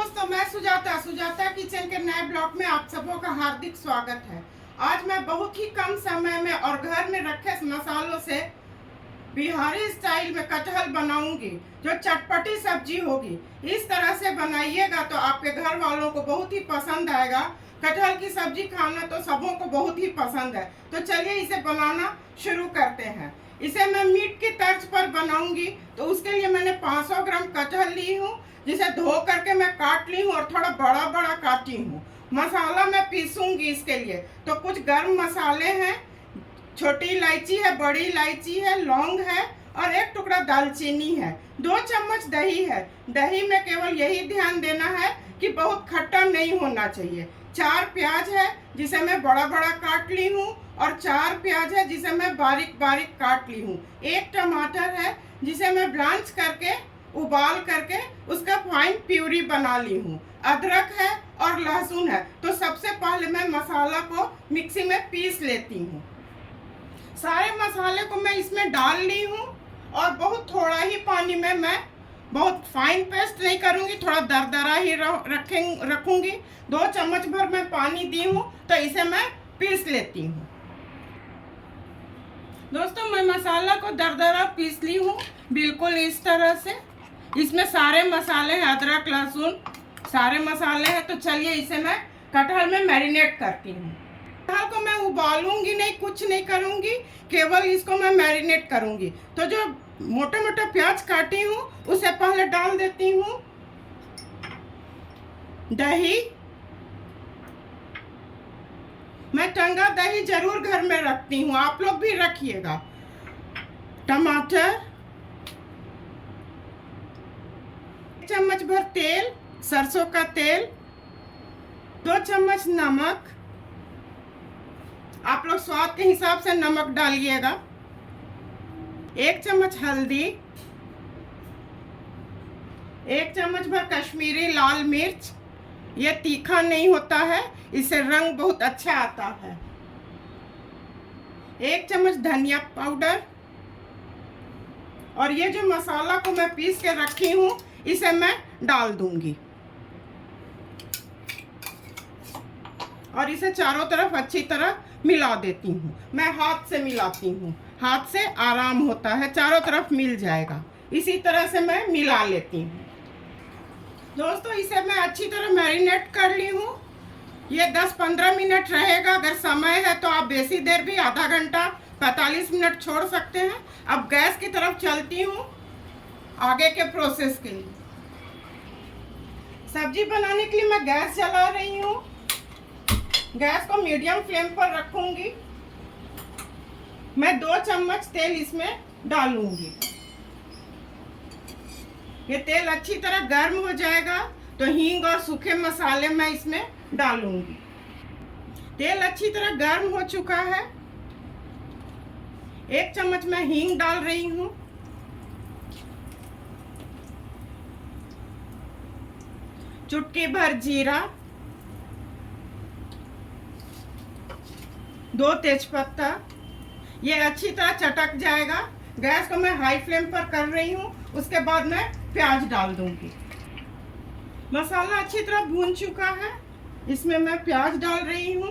दोस्तों, मैं सुजाता किचन के नए ब्लॉग में आप सबों का हार्दिक स्वागत है। आज मैं बहुत ही कम समय में और घर में रखे मसालों से बिहारी स्टाइल में कटहल बनाऊंगी, जो चटपटी सब्जी होगी। इस तरह से बनाइएगा तो आपके घर वालों को बहुत ही पसंद आएगा। कटहल की सब्जी खाना तो सबों को बहुत ही पसंद है। तो चलिए इसे बनाना शुरू करते हैं। इसे मैं मीट की तर्ज पर बनाऊंगी, तो उसके लिए मैंने 500 ग्राम कटहल ली हूँ, जिसे धो करके मैं काट ली हूँ और थोड़ा बड़ा बड़ा काटी हूँ। मसाला मैं पीसूंगी इसके लिए। तो कुछ गर्म मसाले हैं, छोटी इलायची है, बड़ी इलायची है, लौंग है और एक टुकड़ा दालचीनी है। 2 चम्मच दही है। दही में केवल यही ध्यान देना है कि बहुत खट्टा नहीं होना चाहिए। 4 प्याज है, जिसे मैं बड़ा बड़ा काट ली हूँ, और 4 प्याज है जिसे मैं बारीक बारीक काट ली हूँ। 1 टमाटर है, जिसे मैं ब्लांच करके उबाल करके उसका फाइन प्यूरी बना ली हूँ। अदरक है और लहसुन है। तो सबसे पहले मैं मसाला को मिक्सी में पीस लेती हूँ। सारे मसाले को मैं इसमें डाल ली हूँ और बहुत थोड़ा ही पानी में, मैं बहुत फाइन पेस्ट नहीं करूँगी, थोड़ा दरदरा ही रखूँगी। 2 चम्मच भर मैं पानी दी हूँ, तो इसे मैं पीस लेती हूँ। दोस्तों, मैं मसाला को दरदरा पीस ली हूँ, बिल्कुल इस तरह से। इसमें सारे मसाले हैं, अदरक लहसुन सारे मसाले हैं। तो चलिए इसे मैं कटहल में मैरिनेट करती हूँ। कटहल को मैं उबालूंगी नहीं, कुछ नहीं करूँगी, केवल इसको मैं मैरिनेट करूँगी। तो जो मोटे मोटे प्याज काटी हूँ उसे पहले डाल देती हूँ। दही, मैं टंगा दही जरूर घर में रखती हूँ, आप लोग भी रखिएगा। टमाटर, 1 चम्मच भर तेल, सरसों का तेल, 2 चम्मच नमक, आप लोग स्वाद के हिसाब से नमक डालिएगा। 1 चम्मच हल्दी, 1 चम्मच भर कश्मीरी लाल मिर्च। ये तीखा नहीं होता है, इससे रंग बहुत अच्छा आता है। 1 चम्मच धनिया पाउडर, और ये जो मसाला को मैं पीस के रखी हूँ इसे मैं डाल दूंगी और इसे चारों तरफ अच्छी तरह मिला देती हूँ। मैं हाथ से मिलाती हूँ, हाथ से आराम होता है, चारों तरफ मिल जाएगा। इसी तरह से मैं मिला लेती हूँ। दोस्तों, इसे मैं अच्छी तरह मैरिनेट कर ली हूँ। ये 10-15 मिनट रहेगा। अगर समय है तो आप बेसी देर भी, आधा घंटा 45 मिनट छोड़ सकते हैं। अब गैस की तरफ चलती हूँ आगे के प्रोसेस के लिए। सब्जी बनाने के लिए मैं गैस जला रही हूँ। गैस को मीडियम फ्लेम पर रखूंगी। मैं 2 चम्मच तेल इसमें डालूंगी। ये तेल अच्छी तरह गर्म हो जाएगा तो हींग और सूखे मसाले मैं इसमें डालूंगी। तेल अच्छी तरह गर्म हो चुका है। 1 चम्मच मैं हींग डाल रही हूँ। चुटकी भर जीरा, 2 तेजपत्ता। ये अच्छी तरह चटक जाएगा। गैस को मैं हाई फ्लेम पर कर रही हूँ। उसके बाद मैं प्याज डाल दूंगी। मसाला अच्छी तरह भून चुका है, इसमें मैं प्याज डाल रही हूँ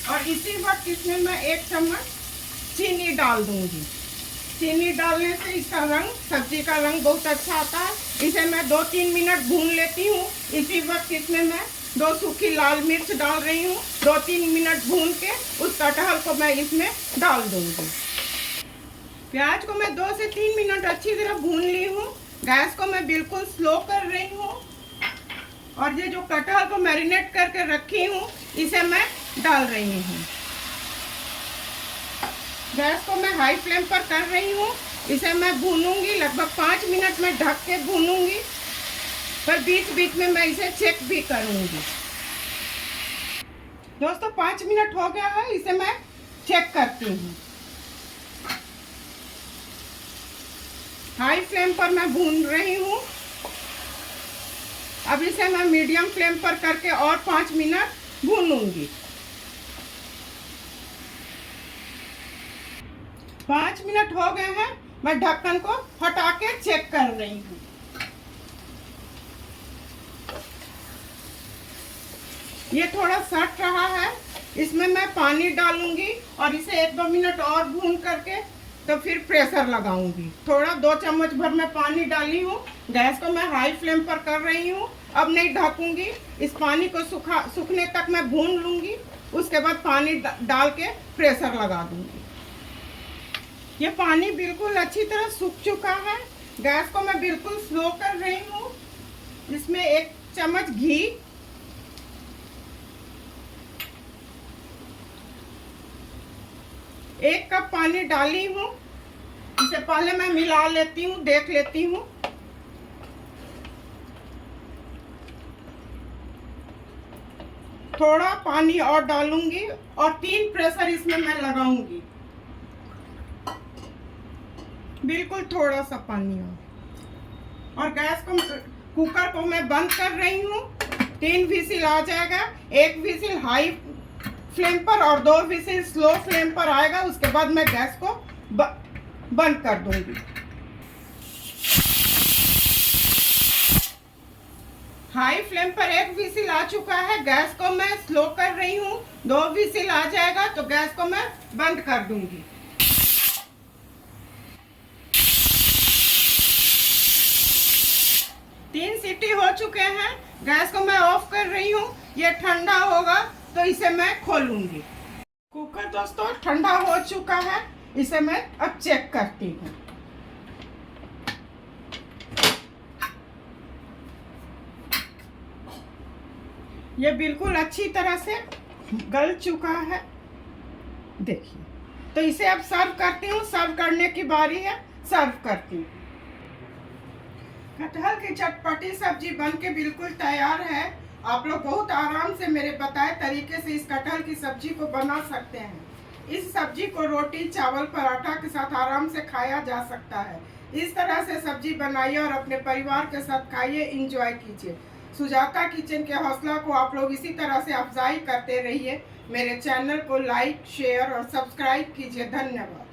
और इसी वक्त इसमें मैं 1 चम्मच चीनी डाल दूंगी। चीनी डालने से इसका रंग, सब्जी का रंग बहुत अच्छा आता है। इसे मैं 2-3 मिनट भून लेती हूँ। इसी वक्त इसमें मैं 2 सूखी लाल मिर्च डाल रही हूँ। 2-3 मिनट भून के उस कटहल को मैं इसमें डाल दूंगी। प्याज को मैं 2 से 3 मिनट अच्छी तरह भून ली हूँ। गैस को मैं बिल्कुल स्लो कर रही हूँ और ये जो कटहल को मैरिनेट करके रखी हूँ इसे मैं डाल रही हूँ। गैस को मैं हाई फ्लेम पर कर रही हूँ। इसे मैं भूनूंगी, लगभग 5 मिनट में ढक के भूनूंगी, पर बीच बीच में मैं इसे चेक भी करूंगी। दोस्तों, 5 मिनट हो गया है, इसे मैं चेक करती हूँ। हाई फ्लेम पर मैं भून रही हूँ। अब इसे मैं मीडियम फ्लेम पर करके और 5 मिनट भूनूंगी। 5 मिनट हो गए हैं मैं ढक्कन को हटा के चेक कर रही हूँ। ये थोड़ा सट रहा है, इसमें मैं पानी डालूंगी और इसे 1-2 मिनट और भून करके तो फिर प्रेशर लगाऊंगी। थोड़ा 2 चम्मच भर मैं पानी डाली हूँ। गैस को मैं हाई फ्लेम पर कर रही हूँ। अब नहीं ढकूंगी, इस पानी को सूखने तक मैं भून लूंगी। उसके बाद पानी डाल के प्रेशर लगा दूंगी। ये पानी बिल्कुल अच्छी तरह सूख चुका है। गैस को मैं बिल्कुल स्लो कर रही हूँ। इसमें 1 चम्मच घी, 1 कप पानी डाली हूँ। इसे पहले मैं मिला लेती हूँ, देख लेती हूँ। थोड़ा पानी और डालूंगी और 3 प्रेशर इसमें मैं लगाऊंगी। बिल्कुल थोड़ा सा पानी और गैस को, कुकर को मैं बंद कर रही हूँ। 3 विसिल आ जाएगा। 1 विसिल हाई फ्लेम पर और 2 विसिल स्लो फ्लेम पर आएगा। उसके बाद मैं गैस को बंद कर दूंगी। हाई फ्लेम पर 1 विसिल आ चुका है। गैस को मैं स्लो कर रही हूँ। 2 विसिल आ जाएगा तो गैस को मैं बंद कर दूंगी। तीन सीटी हो चुके हैं। गैस को मैं ऑफ कर रही हूँ। ये ठंडा होगा तो इसे मैं खोलूंगी। कुकर दोस्तों ठंडा हो चुका है। इसे मैं अब चेक करती हूँ। ये बिल्कुल अच्छी तरह से गल चुका है, देखिए। तो इसे अब सर्व करती हूँ। सर्व करने की बारी है, सर्व करती हूँ। कटहल की चटपटी सब्जी बनके बिल्कुल तैयार है। आप लोग बहुत आराम से मेरे बताए तरीके से इस कटहल की सब्जी को बना सकते हैं। इस सब्जी को रोटी, चावल, पराठा के साथ आराम से खाया जा सकता है। इस तरह से सब्जी बनाइए और अपने परिवार के साथ खाइए, इंजॉय कीजिए। सुजाता किचन के हौसला को आप लोग इसी तरह से अफजाई करते रहिए। मेरे चैनल को लाइक, शेयर और सब्सक्राइब कीजिए। धन्यवाद।